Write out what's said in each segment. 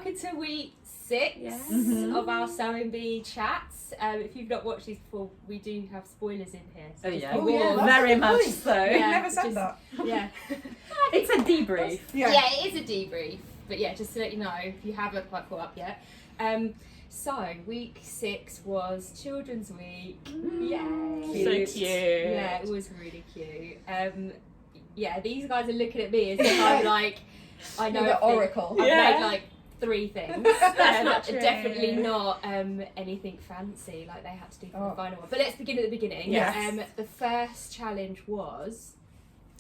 welcome to week 6 of our Sewing Bee chats. If you've not watched these before, we do have spoilers in here. So very much so. We've never said that. Yeah. It's a debrief. Yeah, it is a debrief. But yeah, just to let you know, if you haven't quite caught up yet. So week 6 was Children's Week. Yay! So cute. Yeah, it was really cute. Yeah, these guys are looking at me as if I'm like, I know the oracle. I've made like 3 things. That's not true. Definitely not anything fancy like they had to do for the final one. But let's begin at the beginning. Yes. The first challenge was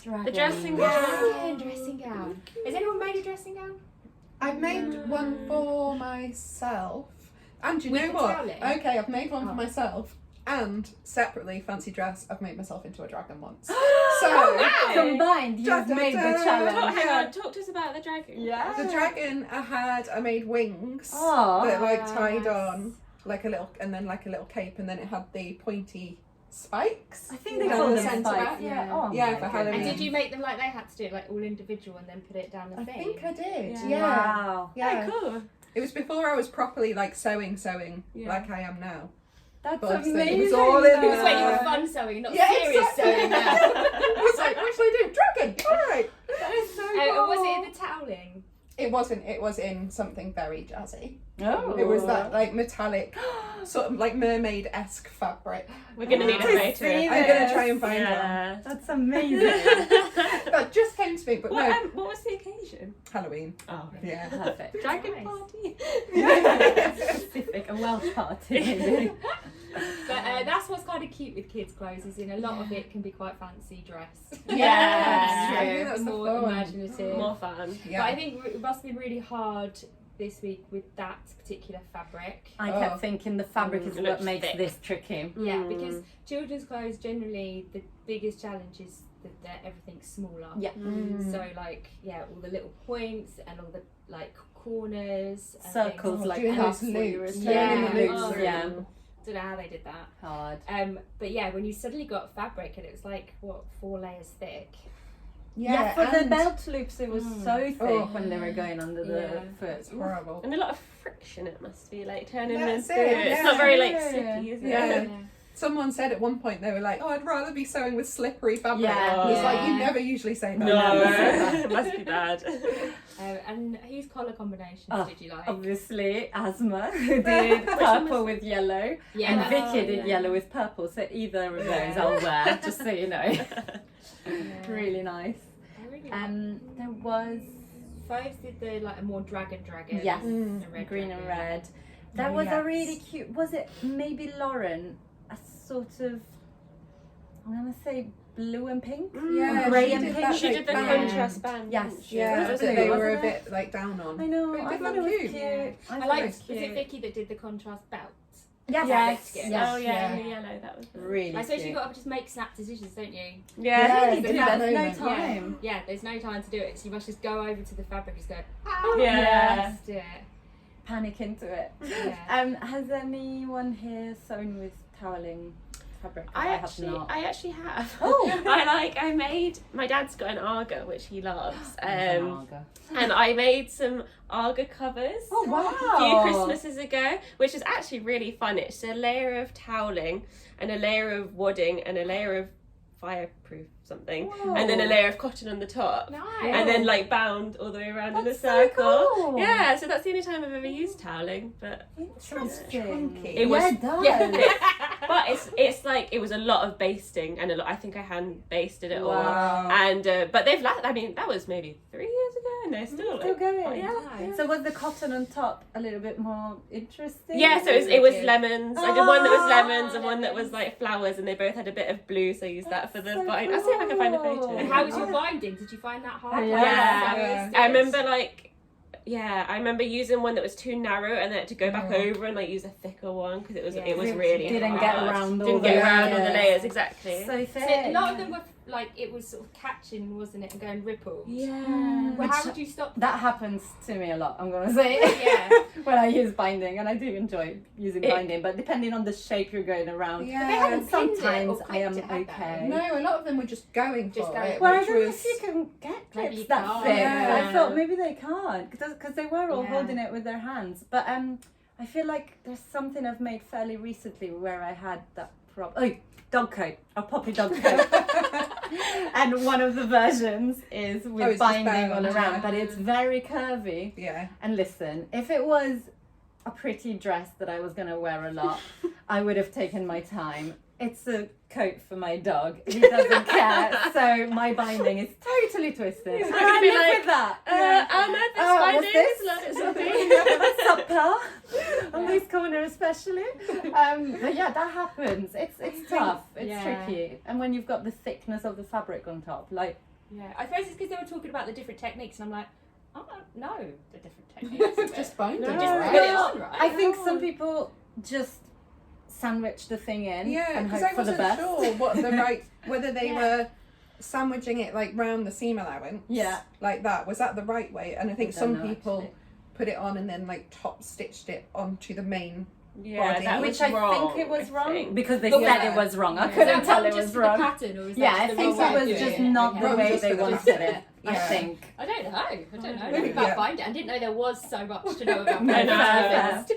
The dressing gown. dressing gown. Has anyone made a dressing gown? I've made one for myself. And you With know the what? toweling? Okay, I've made one for myself. And separately, fancy dress, I've made myself into a dragon once. So, Combined, you've Da, da, made da. the challenge. Hang on, talk to us about the dragon. Yeah. the dragon I made wings Oh. that like tied on like a little, and then like a little cape, and then it had the pointy spikes. I think they down call the them centre. spikes. Yeah. Oh Yeah, my for goodness. Halloween. And did you make them like they had to do it, like all individual and then put it down the I thing? think I did. Yeah. Yeah. Wow. Yeah. Oh, cool. It was before I was properly like sewing Yeah. like I am now. That's But obviously amazing. it was all in It was when you were there. fun sewing, not Yeah, serious exactly. sewing now. I was like, what should I do? Dragon! Alright. That is so Was cool. it in the toweling? It wasn't, it was in something very jazzy. Oh. It was that like metallic, sort of like mermaid-esque fabric. We're going to need a photo. see I'm going to try and find one. Yeah. That's amazing. That just came to me, but no, What was the occasion? Halloween. Oh, Yeah. Perfect. dragon Nice. party. Specific, a Welsh party. maybe. But that's what's kind of cute with kids' clothes, is in a lot of it can be quite fancy dress. Yeah, I think Yeah, that's the more fun. imaginative. More fun. But Yeah. I think it must be really hard this week with that particular fabric. I kept thinking the fabric is It what looks makes thick. this tricky. Yeah, Mm. because children's clothes generally the biggest challenge is that everything's smaller. Yeah. Mm. So like all the little points and all the like corners and Circles things. like doing cuffs those where you were loops, turning yeah. the loops Oh. around. Don't know how they did that. Hard. But yeah, when you suddenly got fabric and it was like 4 layers thick. Yeah, for the and belt loops it was so thick Oh. when they were going under the Yeah. foot. It's horrible. And a lot of friction it must be, like turning them That's through. it, It's yeah. not very like Yeah. sticky, is it? Yeah. Someone said at one point, they were like, oh, I'd rather be sewing with slippery fabric. Yeah. And it's like, you Yeah. never usually say that. No, Yeah. it must be bad. And whose colour combinations Oh, did you like? Obviously, Asma, who did purple with yellow, Yeah. and Oh, Vicky did yeah. yellow with purple, so either of those Yeah. I'll wear, just so you know. Yeah. Really nice. I really There was Fives did the like a more dragon. Yes. Mm. The red green and dragon. red. There Oh, was a yes. really cute, was it maybe Lauren? A sort of, I'm going to say blue and pink? Yeah, Grey she and did pink. that, She like, did the band. contrast band. Yes. didn't she? Yeah, Was that it they blue, were a wasn't it? bit like down on. I know, But it I did thought look it was cute. cute. Yeah. I I thought liked. it was Was it cute. Vicky that did the contrast belt? Yes, Yes. yes, Oh yeah, Yeah. in the yellow. That was really I suppose cute. you got to just make snap decisions, don't you? Yeah. Really in do, that there's no moment. time. Yeah, there's no time to do it, so you must just go over to the fabric and just go, Yeah. just do it. Panic into it. Yeah. Has anyone here sewn with toweling fabric? I have actually have. Oh. I made, my dad's got an Arga which he loves, and Marga. I made some Arga covers Oh wow! a few Christmases ago, which is actually really fun. It's a layer of toweling and a layer of wadding and a layer of fireproof something, Whoa. and then a layer of cotton on the top. Nice. And then like bound all the way around in a That's so circle. cool. Yeah, so that's the only time I've ever used toweling, but Interesting. chunky. It was- yeah, it does. yeah, but it's like it was a lot of basting and a lot. I think I hand basted it all, Wow. and but they've I mean that was maybe 3 years ago, and they're still Still going. oh, yeah. Nice. So was the cotton on top a little bit more interesting? Yeah, so it was Good. lemons. I did one that was lemons and Oh, one that was lemons. like flowers, and they both had a bit of blue, so I used that for the so bind. I'll see if I can find a cool. photo. And how was your binding? Did you find that hard? Yeah. Yeah. I remember I remember using one that was too narrow, and then I had to go back Oh. over and like use a thicker one because it was Yeah. it was Didn't really get hard. around all Didn't the get around all the layers. layers exactly. So So thick. a lot of them were like it was sort of catching, wasn't it, and going ripples. Yeah. Well, how would you stop That happens to me a lot, I'm gonna say. Yeah. When I use binding, and I do enjoy using It- binding, but depending on the shape you're going around, They Yeah. hadn't pinned it or sometimes I am clipped it, had they? okay. No, a lot of them were just going Just for going- it, Well, I which don't know was if you can get Maybe clips you that can't. thick. Yeah. I thought maybe they can't, because they were all Yeah. holding it with their hands. But I feel like there's something I've made fairly recently where I had that dog coat, a poppy dog coat. And one of the versions is with it's just binding all bound, around, yeah. but it's very curvy. yeah. And listen, if it was a pretty dress that I was going to wear a lot, I would have taken my time. It's a coat for my dog. He doesn't care. So my binding is totally twisted. And I be live like, with that. oh no, Oh, this what's binding this? is not What's up, pal? On this corner especially. But yeah, that happens. It's tough. It's Yeah. tricky. And when you've got the thickness of the fabric on top, like, Yeah, I suppose it's because they were talking about the different techniques, and I'm like, I don't know the different techniques. of it. Just binding, No. Just right? put it on, right? I think some people just sandwich the thing in Yeah, and because hope I for the wasn't best. sure what the right, whether they Yeah. were sandwiching it like round the seam allowance. Yeah. Like that. Was that the right way? And I think I don't some know, people actually. put it on and then like top stitched it onto the main. Yeah, Body. that Which was I wrong, think it was I wrong think. because they But said yeah. it was wrong. I Is couldn't that tell it just was for wrong. the pattern, or is Yeah, that I just think the wrong it way was of just doing it? not Okay. the Well, way just they for the wanted pattern. it. I Yeah. think. I don't know. I don't know Maybe, about yeah. binding. I didn't know there was so much to know about I binding. know. to be honest.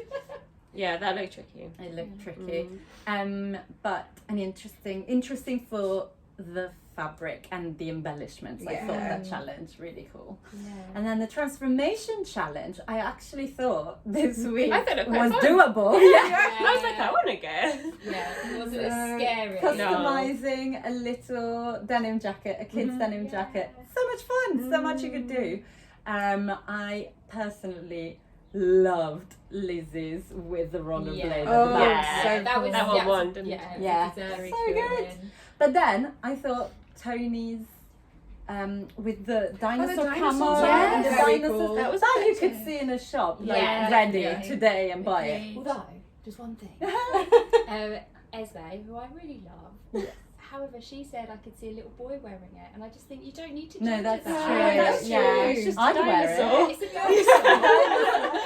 Yeah, that looked tricky. It looked tricky. Mm. But an interesting for the fabric and the embellishments. I thought Yeah. that challenge really cool. Yeah. And then the transformation challenge, I actually thought this week I thought it was quite fun. doable. I was like, I want to go. Yeah, wasn't it So, scary? Customizing a little denim jacket, a kid's denim jacket. So much fun, so much you could do. I personally loved Lizzie's with the rollerblade. Yeah. at the Oh, back. yeah. so that was cool. That one yeah, won, didn't yeah, it? Yeah. very So cool. good. But then I thought Tony's with the dinosaur dinosaurs, camo yeah. and the Very dinosaurs cool. that was that you could see in a shop like Yeah, ready yeah. today and buy it. Although, just one thing. Esme, who I really love, however, she said I could see a little boy wearing it, and I just think you don't need to No, judge that's it. true. That's yeah, true. it's just I'd I'd wear it. dinosaur. It's a dinosaur.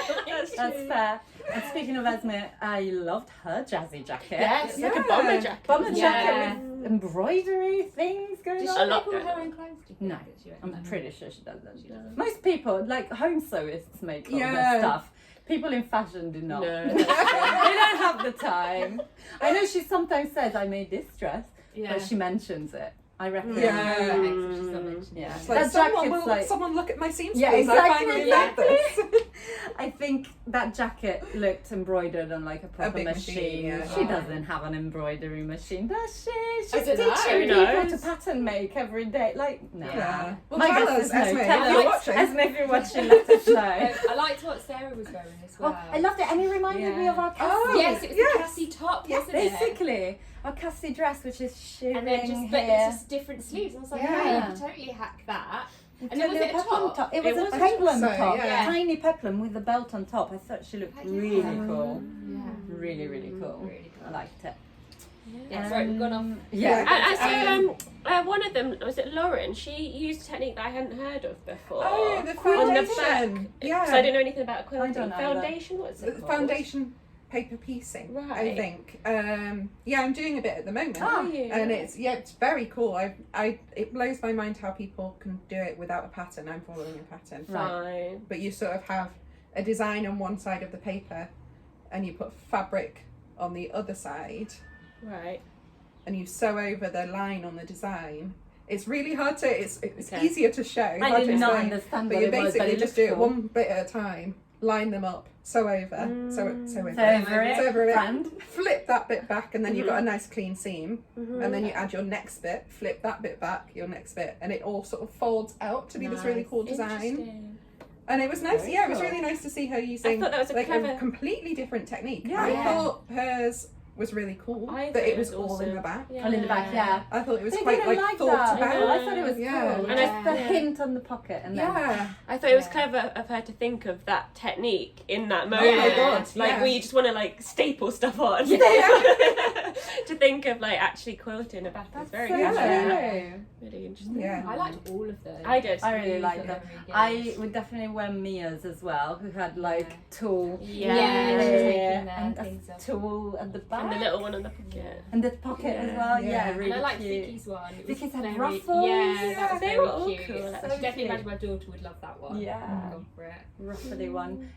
That's fair. And speaking of Esme, I loved her jazzy jacket. Yes. It's like a Yeah. bomber jacket. Bomber Yeah. jacket with embroidery things going Does on. she A lot make all going her own clothes? Do you think? No, That she I'm makes? pretty sure she doesn't. She doesn't. Most people, like home sewists, make all Yeah. their stuff. People in fashion do not. No. they don't have the time. I know she sometimes says, I made this dress, Yeah. but she mentions it. I reckon. Yeah. Okay, so she's not mentioned Yeah. that. It's like, That someone, jacket's will, like- someone look at my seams, Yeah, please. exactly, I finally yeah. made this. I think that jacket looked embroidered on like a proper big machine. machine, yeah. She Right. doesn't have an embroidery machine, does she? She's I don't know. teaching Who people knows? to pattern make every day. Like, no. Yeah. Well, My tell guess us, is no. Esme, Tell if you're us. watching. Esme, if you're watching, let us know. I liked what Sarah was wearing as well. Oh, I loved it, and it reminded me Yeah. of our Cassie. Oh, Yes, it was Yes. the Cassie top, Yes, wasn't it? Basically, our Cassie dress, which is shivering And then just, but here. it's just different sleeves. I was like, Yeah. yeah, you could totally hack that. And Did then was a it a peplum top? It was It a was a peplum top. top, So, yeah. tiny peplum with a belt on top. I thought she looked really Yeah. cool. Yeah. Really, really cool. Really cool. I liked it. Yeah, sorry, we've gone off. Yeah. And so one of them, was it Lauren? She used a technique that I hadn't heard of before. Oh, the On the foundation. back. Yeah. So I didn't know anything about quilting. don't know either. Foundation, what's The it called? foundation paper piecing, I Right. think. Yeah, I'm doing a bit at the moment. Oh, Are you? And it's very cool. It blows my mind how people can do it without a pattern. I'm following a pattern. Fine. But you sort of have a design on one side of the paper and you put fabric on the other side Right. and you sew over the line on the design. It's really hard to, it's Okay. easier to show. I hard to did not explain. understand But what you it was, but basically it just looked do it cool. one bit at a time, line them up, sew over, sew over, So over Sew over it, it. friend. flip that bit back, and then you've got a nice clean seam. Mm-hmm. And then you add your next bit, flip that bit back, your next bit, and it all sort of folds out to be this really cool design. Interesting. And it was nice, it was cool. really nice to see her I using thought that was a like clever. a completely different technique. Yeah. I Yeah. thought hers was really cool. I That thought it it was was all in awesome. the back. Yeah. All in the back, yeah. I thought it was They quite didn't like like thought that. about. I thought it was Yeah. cool. And Just the yeah. hint on the pocket and then Yeah. I thought it was Yeah. clever of her to think of that technique in that Oh moment. my god. Like yeah. where you just want to like staple stuff on. To think of like actually quilting a back is very so Yeah. true. really interesting. Yeah. I liked all of those. I did. I really These like were them. very good. I would definitely wear Mia's as well, who had like Yeah. tool Yeah. Yeah, she's taking their and a things off. tool at the back And the little one on the pocket. and the pocket as Yeah. well. Yeah, Yeah. really And I like cute. Vicky's one. It was Vicky's had very- ruffles. Yeah, that was They very were all cute. cool, I actually. definitely Cute. imagine my daughter would love that one. Yeah. I'd go for it. Ruffly one.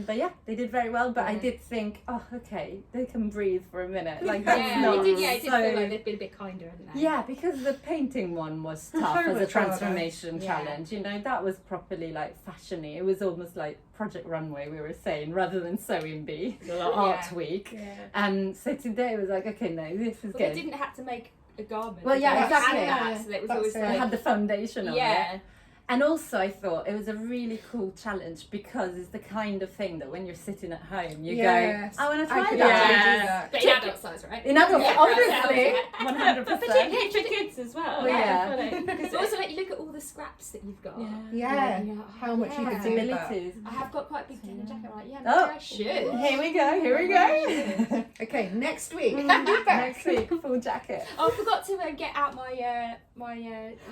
But yeah, they did very well. But I Yeah. did think, oh, okay, they can breathe for a minute. Like Yeah, that's Yeah, not it did. Yeah, it did so. feel like they'd been a bit kinder, hadn't they? Yeah, because the painting one was tough So as a much harder. transformation Yeah. challenge. You know, that was properly like fashiony. It was almost like Project Runway, we were saying, rather than Sewing Bee A or lot. Art Yeah. Week. Yeah. So today it was like, okay, no, this is Well, good. they didn't have to make a garment. Well, yeah, They exactly. had that, so it was That's always it. They like, had the foundation on it. yeah. And also, I thought it was a really cool challenge because it's the kind of thing that when you're sitting at home, you Yes. go, I want to I try could that. actually do that. But in adult size, right? In adult, Yeah. obviously, Yeah. 100%. Particularly for kids as well. Oh, yeah. Because also, like, you look at all the scraps that you've got. Yeah. you're like, oh, How much you could do with that. Possibilities. I have got quite a big denim jacket. I'm like, yeah, Oh. maybe I should. Here we go, here we go. Okay, next week. Next week, full jacket. Oh, I forgot to get out my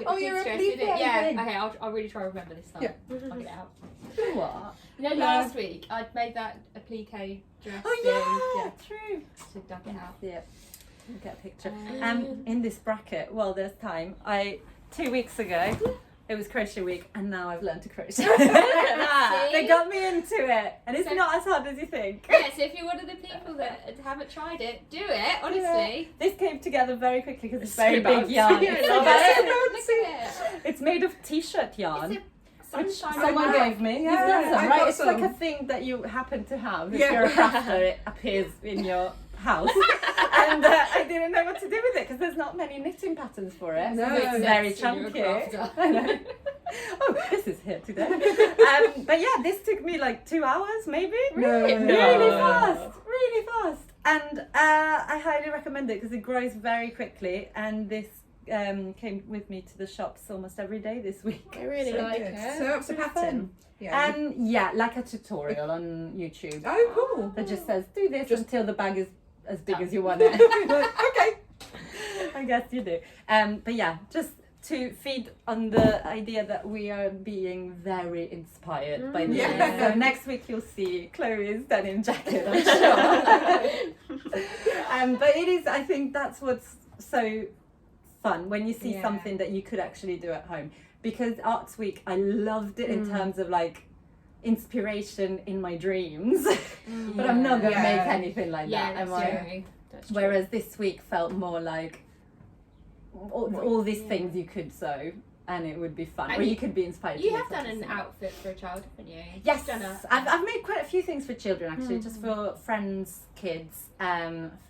Oh, kids your dress, applique didn't it? Yeah. thing. Okay, I'll really try to remember this time. Yeah. I'll get it out. What? You know, last week I'd made that applique dress. Oh, yeah, true. Should dug it out. Yeah, get a picture. In this bracket, well, there's time. 2 weeks ago, it was crochet week, and now I've learned to crochet. They got me into it, and it's So- not as hard as you think. Yeah, so if you're one of the people that haven't tried it, do it, honestly. This came together very quickly because it's It's very so big bouncy. yarn. Yeah, It's I love very- Look at it. It's made of t-shirt yarn. It's a sunshine. Someone on gave me. Yeah, You've done some, I've right? got It's like a some. thing that you happen to have. If Yeah. you're a crafter, it appears in your house. And I didn't know what to do with it because there's not many knitting patterns for it. No. So it's Makes very sense when you're a chunky. crafter. I know. Oh, this is here today. But yeah, this took me like 2 hours, maybe. Really, No. really fast, really fast. And I highly recommend it because it grows very quickly. And this came with me to the shops almost every day this week. I really So like good. it. So it's a Really pattern. Yeah. Yeah, like a tutorial on YouTube Oh, cool. that just says do this Just- until the bag is as big Done. as you want it. Okay. I guess you do. But yeah, just to feed on the idea that we are being very inspired by this. Yeah. So next week you'll see Chloe's denim jacket, I'm sure. But it is, I think that's what's so fun when you see Yeah. something that you could actually do at home. Because Arts Week, I loved it in terms of like inspiration in my dreams. But I'm not going to Yeah. make anything like Yeah, that, am that's I? true. That's true. Whereas this week felt more like all these Yeah. things you could sew and it would be fun. And Or you you- could be inspired to You make have done something an similar. outfit for a child, haven't you? Yes, You've done a- I've made quite a few things for children actually, just for friends' kids,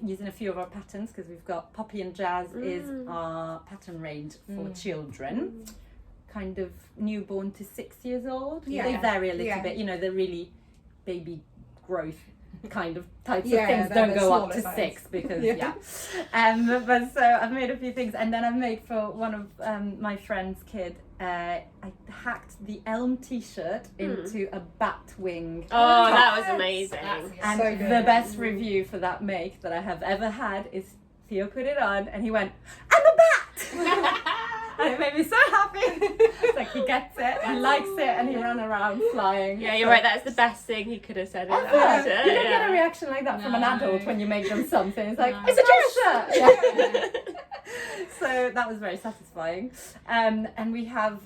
using a few of our patterns because we've got Poppy and Jazz is our pattern range for children, kind of newborn to 6 years old. Yeah. They vary a little Yeah. bit, you know, they're really baby growth kind of types Yeah, of things they're don't the go up smaller to size. 6 because Yeah. but so I've made a few things, and then I've made for one of my friend's kid. I hacked the elm t-shirt into a bat wing. Oh, that Yes. was amazing. That's good. And So good. the best review for that make that I have ever had is Theo put it on and he went, "I'm a bat!" And it made me so happy. It's like he gets it, he likes it, and he ran around flying. Yeah, you're right. That's the best thing he could have said. In Ever. that You answer, don't get a yeah. reation like that from an No. adult when you make them something. It's like, No. it's a dress shirt! Yeah. So that was very satisfying. And we have,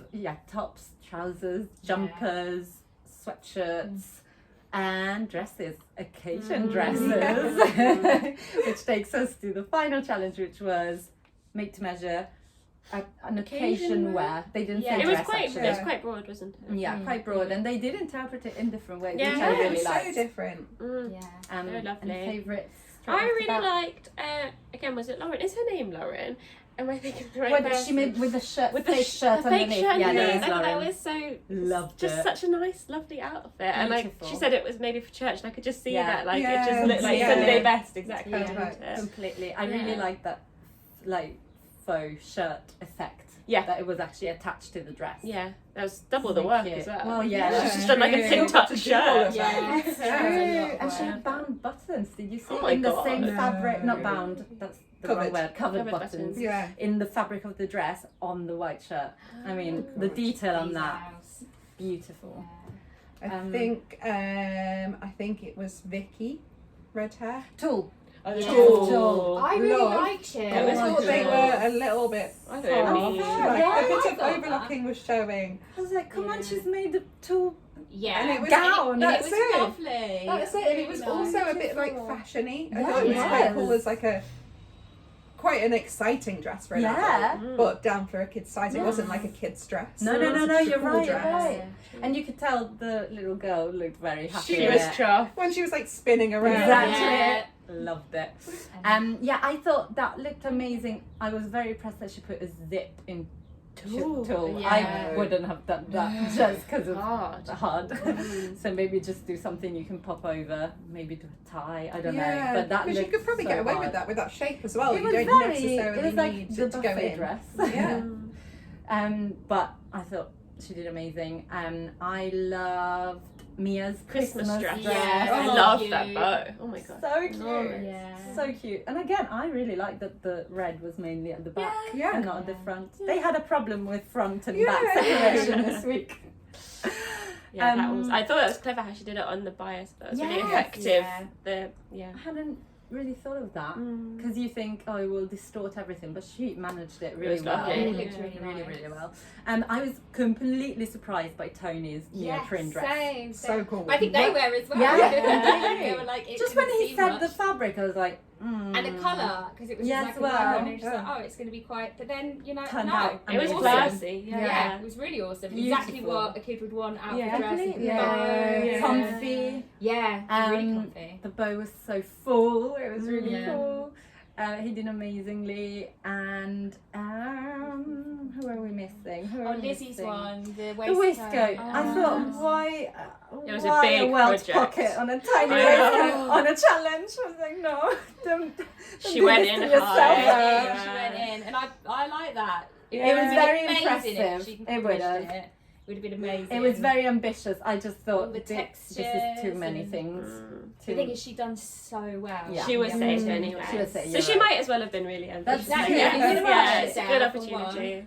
tops, trousers, jumpers, sweatshirts, and dresses, occasion dresses, which takes us to the final challenge, which was make to measure an occasion wear. They didn't Yeah. say It was dress, quite. actually. It was quite broad, wasn't it? Yeah, quite broad, and they did interpret it in different ways, Yeah. which I Yeah, really it's so liked. different. Mm. Yeah. They're lovely. And favourites? I really liked. Again, was it Lauren? Is her name Lauren? Am I thinking of the right What person? she made with the shirt, with fake shirt the fake underneath. shirt Yeah, underneath. Louise I thought that Lauren. was so Loved just it. such a nice, lovely outfit. And like Beautiful. she said, it was maybe for church, and I could just see Yeah. that. Like it Yeah. just looked like Yeah. Sunday best, exactly. Yeah. didn't it? Completely. I really Yeah. like that, like faux shirt effect. Yeah. That it was actually attached to the dress. Yeah, that was double the So work cute. as well. Well, yeah. She's just done like a Yeah. TikTok To do all shirt. of Yeah. It's Yeah. true. There's a lot of And she work. had bound buttons. Did you see? Oh my in the God. same No. fabric, not bound. That's the wrong Covered. word. Covered Covered buttons. buttons. Yeah. In the fabric of the dress on the white shirt. I mean, the God. detail on that, House. beautiful. I Um, think it was Vicky, red hair. Tulle. Oh, Yeah. Tulle. I really Love. liked it. I was thought they gorgeous. were a little bit I far don't off. know. Like, Yeah, a bit I of thought that. overlocking was showing. I was like, come on, Yeah. she's made the Tulle Yeah. And it was- gown. And That's it was it. lovely. That's it, and it was Really also nice. a bit like fashiony. I Yeah, thought it was quite yes. cool as like a quite an exciting dress for an Yeah. adult, but down for a kid's size. It Yeah. wasn't like a kid's dress. No, It no, was no, no, just a you're cool right, you're dress. right. And you could tell the little girl looked very happy. She in was it. chuffed. When she was like spinning around. Exactly. Yeah. Loved it. Yeah, I thought that looked amazing. I was very impressed that she put a zip in Tulle. Yeah. I wouldn't have done that just because of Hard. hard. So maybe just do something you can pop over, maybe do a tie. I don't Yeah, know, but that because you looked could probably so get away hard. with that shape as well. It You was don't very. necessarily It was like need the it to go buffet in. dress. Yeah. But I thought she did amazing. I loved Mia's Christmas dress. Yeah, I so love cute. that bow. Oh my god. So cute. Yeah. So cute. And again, I really like that the red was mainly at the back Yeah. and not at the Yeah. front. They had a problem with front and Yeah. back separation this week. Yeah, that was. Um, I thought it was clever how she did it on the bias. That was really Yes, effective. yeah. I hadn't really thought of that Mm. because you think, oh, it will distort everything, but she managed it It really was well. lovely. It Yeah. looked really really, nice. really well. I was completely surprised by Tony's neoprene dress. Same. So cool. I think they What? were as well. Yeah. They were like, it Just when didn't he seem said much. the fabric, I was like, And the colour, because it was Yes, just like well. a brown, and it was just Yeah. like, oh, it's going to be quite. But then, Turned no, out It was amazing. classy. Yeah. Yeah. It was really awesome. Exactly Beautiful. what a kid would want out Yeah. of a dress. Completely. The Yeah. bow, Yeah. Comfy. Yeah, really Um, comfy. The bow was so full. It was really Yeah. cool. He did amazingly. And who are we missing? Who are Oh, we Lizzie's missing? one, the The waistcoat. I Oh. thought, why? It was a why big welt project. pocket on a tiny I know. waistcoat on a challenge? I was like, no, don't She do went this in to yourself. high. Yeah, she went in, and I like that. It was would be very amazing impressive. If she It would finished have. It would have been amazing. It was very ambitious. I just All thought the this is too textures many and- things. The thing is, she done so well. Yeah. She was Yeah. safe Mm. anyway. She was safe, So you're she right. might as well have been really ambitious. That's Exactly. true. You could have Yeah, rushed it's a it good down for opportunity.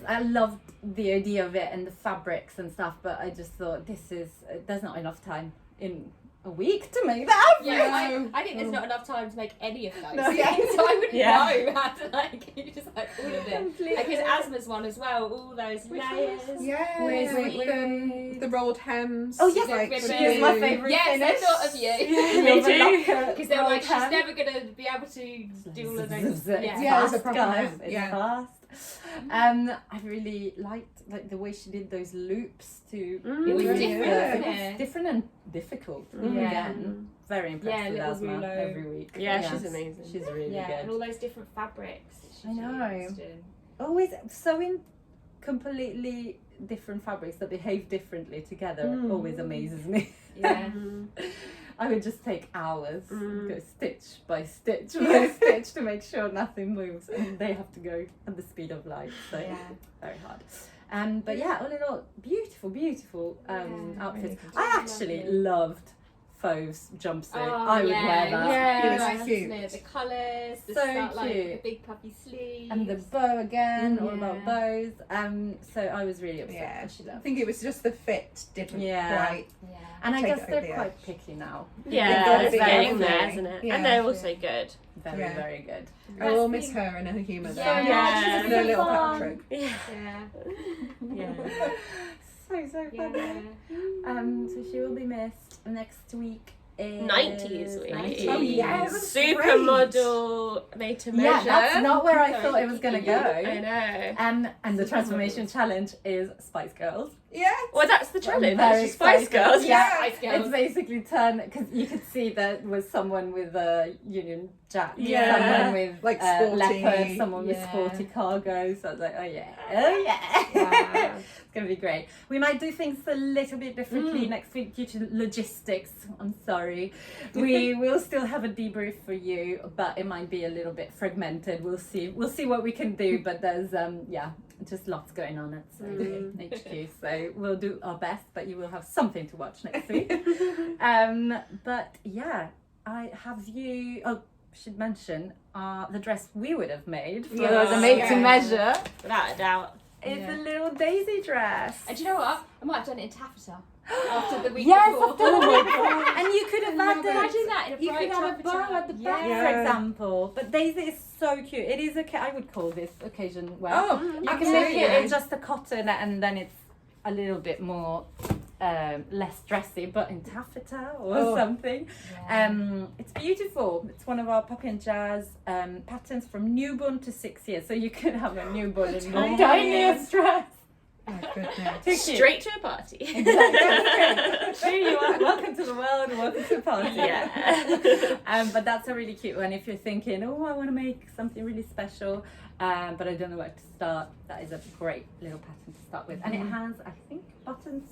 I loved the idea of it and the fabrics and stuff, but I just thought there's not enough time in a week to make that. Yeah, I think there's not enough time to make any of those. No. Yeah, so I wouldn't Yeah. know how to you just like all of it. Completely. Like his asthma's one as well, all those layers. Yeah, Wait. the rolled hems. Oh, yes, like, ribbon. She is my favourite Yes, I finish. thought of you. Me too. Because they were like, she's Rolled hem. never gonna be able to do all of those. It's Yeah. Yeah, it's a fast, proper guys. hem, It's yeah. fast. I really liked like the way she did those loops to. It was Yeah. different, Yeah. wasn't It it? was different and difficult. Yeah. Again, very impressed Yeah, with little Asma rouleau. every week. Yeah, she's amazing. She's really Yeah, and good. all those different fabrics. that she I know. used and- Always sewing completely different fabrics that behave differently together always amazes me. Yeah. I would just take hours, Mm. go stitch by stitch by stitch to make sure nothing moves, and they have to go at the speed of light, so Yeah. very hard. But yeah, all in all, beautiful Yeah, outfits. really I actually lovely. loved Fauve's jumpsuit. Oh, I would yeah, wear that. Yeah, It was nice, cute. isn't it? The colours, the So start, like cute. the big puffy sleeves. And the bow again, all Yeah. about bows. So I was really upset Yeah, that she I left. think it was just the fit didn't Yeah. quite. Yeah. And I Take guess it over they're the quite edge. picky now. Yeah, it's They've got to be getting there, careful. isn't it? Yeah. And they're also good. Very, Yeah. very good. I will That's miss the- her and her humour though. Yeah. Yeah. And her little fun. Patrick. Yeah. Yeah. Yeah. So funny. Yeah. So she will be missed next week. is 90s, really. Oh, yes. Supermodel, made to measure. Yeah, that's not where I Sorry, thought it was going to go. I know. And the transformation challenge is Spice Girls. Yes. Well, that's the challenge. I'm very That's just Spice excited. Girls. Yeah, Spice Girls. it's basically turned, because you could see that was someone with a Union Jack, Yeah. someone with Like sporty. leopard, someone with Yeah. sporty cargo. So I was like, oh yeah. Wow. It's going to be great. We might do things a little bit differently next week due to logistics. I'm sorry. We will still have a debrief for you, but it might be a little bit fragmented. We'll see what we can do, but there's just lots going on at HQ, so we'll do our best, but you will have something to watch next week. But yeah, I have you. Oh, should mention the dress we would have made for Yes. the made to Yeah. measure Without a doubt. is Yeah. a little daisy dress. And do you know what? I might have done it in taffeta after the week Yes, before. after the week before. And you could have Imagine added. that in a You bright could have a taffeta. bow at the back, Yeah. for example. But Daisy is so cute. It is I would call this occasion wear. Oh, You can make it in absolutely. just a cotton, and then it's a little bit more less dressy, but in taffeta or something. Yeah. It's beautiful. It's one of our Puppy and Jazz patterns from newborn to 6 years. So you could have a newborn in the Tiny. tiniest dress. Oh, goodness. Too cute. Straight to a party. Exactly. Here you are. Welcome to the world. Welcome to the party. Yeah. But that's a really cute one. If you're thinking, oh, I want to make something really special, but I don't know where to start, that is a great little pattern to start with. And it has, I think, buttons,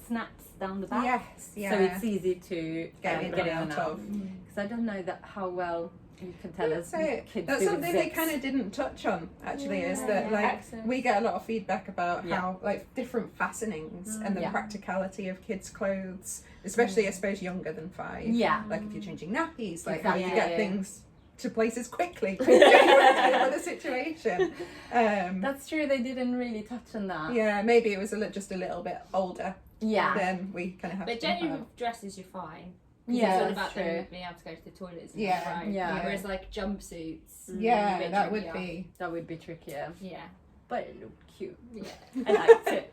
snaps down the back. Yes, yeah. So it's easy to Get in and out of. Because I don't know how well you can tell us So kids that's do something with they zips. kind of didn't touch on actually, is that Yeah, like accents. we get a lot of feedback about Yeah. how like different fastenings and the Yeah. practicality of kids' clothes, especially I suppose younger than 5. Yeah. Like if you're changing nappies, like how you Exactly. get things to places quickly when you're in a situation. That's true, they didn't really touch on that. Yeah, maybe it was just a little bit older. Yeah. Then we kind of have But to generally with dresses, you're fine. Yeah, it's all that's about true. them being able to go to the toilets. And Yeah, stuff, right? yeah. Whereas like jumpsuits. Yeah, a bit that would trickier. be. That would be trickier. Yeah, But it looked cute. yeah. I liked it.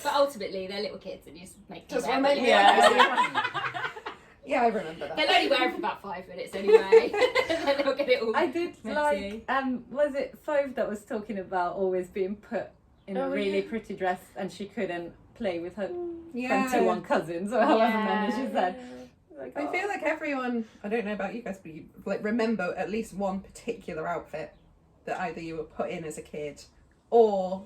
But ultimately, they're little kids, and you just make them Just wear wanna it. make Yeah, I remember that. They'll only wear it for about 5 minutes anyway. And then they'll get it all. I did messy. was it Fove that was talking about always being put in a Oh, really yeah. pretty dress and she couldn't play with her Yeah. 21 cousins or however many she said. Like, I feel like everyone, I don't know about you guys, but you like remember at least one particular outfit that either you were put in as a kid or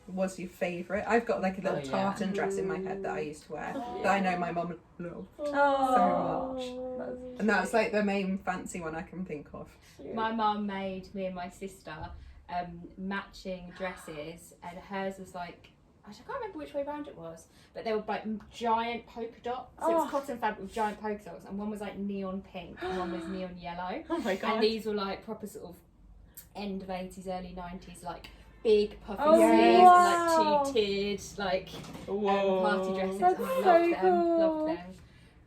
was your favourite. I've got like a little Oh, yeah. tartan dress in my head that I used to wear that I know my mum loved. oh, And that's like the main fancy one I can think of. My mum made me and my sister matching dresses, and hers was like, I can't remember which way round it was, but they were like giant polka dots. So it was cotton fabric with giant polka dots, and one was like neon pink and one was neon yellow. Oh my god. And these were like proper sort of end of 80s, early 90s, like big puffy Oh, sleeves wow. and like 2-tiered like Whoa. party dresses. That's I so loved them. cool. Loved them.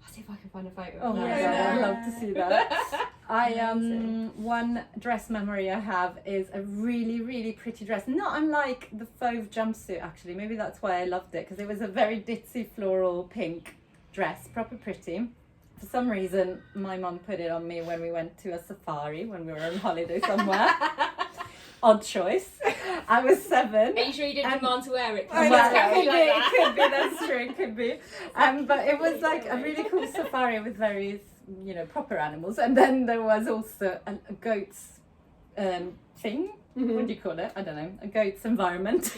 I'll see if I can find a photo. Oh of my that. god, I'd love to see that. Amazing. One dress memory I have is a really, really pretty dress. Not unlike the fauve jumpsuit actually. Maybe that's why I loved it, because it was a very ditzy floral pink dress, proper pretty. For some reason, my mum put it on me when we went to a safari when we were on holiday somewhere. Odd choice. I was 7. Are you sure you didn't And- demand to wear it? I know. Well, It could be like that. it could be, that's true, it could be. But it was like a really cool safari with various, proper animals. And then there was also a goat's thing. What do you call it? I don't know. A goat's environment.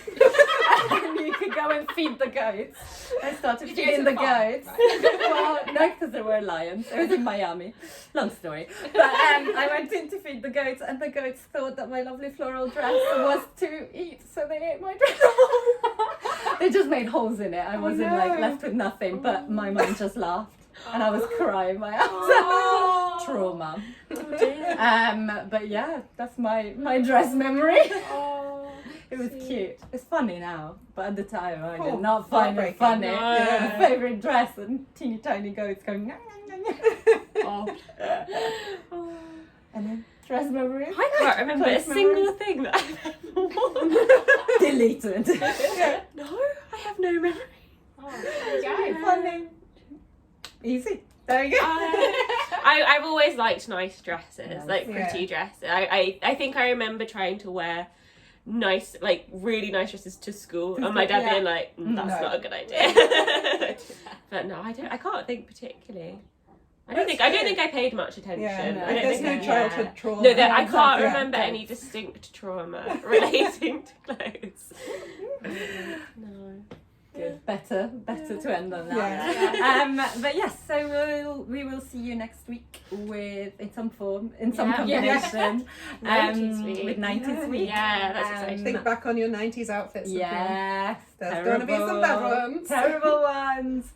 And you could go and feed the goats. I started Did you go feeding to the the farm? goats. Right. Well, no, because there were lions. It was in Miami. Long story. But I went in to feed the goats, and the goats thought that my lovely floral dress was to eat, so they ate my dress. They just made holes in it. I wasn't left with nothing, but my mum just laughed. And I was crying my eyes out. Trauma. But yeah, that's my dress memory. It was cute. It's funny now, but at the time I did not find it heartbreaking. funny. No. Yeah. My favourite dress and teeny tiny goats going. "Nyah, nyah, nyah." And then dress memory. I can't remember a Dress single memories. thing that I've ever worn. Deleted. No, I have no memory. Oh, there you go. Funny. Easy. There we go. I've always liked nice dresses, Yes. like pretty dresses. I think I remember trying to wear nice, like really nice dresses to school, and my dad being like, "That's No. not a good idea." But no, I can't think particularly. I don't think I paid much attention. Yeah, no. I don't There's think no I- childhood trauma. No, I can't exactly. remember any distinct trauma relating to clothes. No. Good. Better to end on that. Yeah. But yes, so we will see you next week in some form, in some Yeah. combination, 90s week. with 90s week. Yeah, that's exciting. Think back on your 90s outfits. Yes, There's going to be some bad ones. Terrible ones.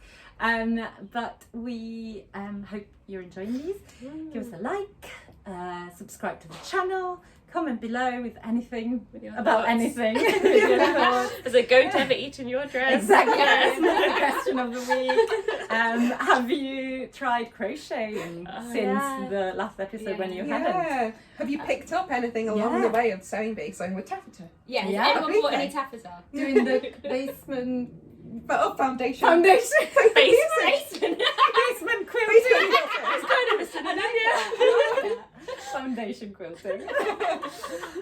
But we hope you're enjoying these. Give us a like, subscribe to the channel, comment below with anything With your about thoughts. anything. With your thoughts. Has a goat ever eaten your dress? Exactly. That's the question of the week. Have you tried crocheting since the last episode when you hadn't? Yeah. Have you picked up anything along the way of sewing bee, sewing with taffeta? Yeah, has Yeah. anyone bought any Okay. taffeta? Doing the basement Foundation. Basement. basement quilting. It's kind of a synonym. Foundation quilting.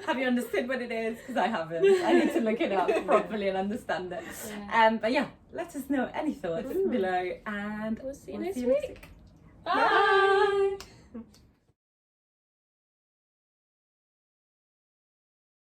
Have you understood what it is? Because I haven't. I need to look it up properly and understand it. Yeah. But yeah, let us know any thoughts below, and We'll see you we'll next see week. Bye.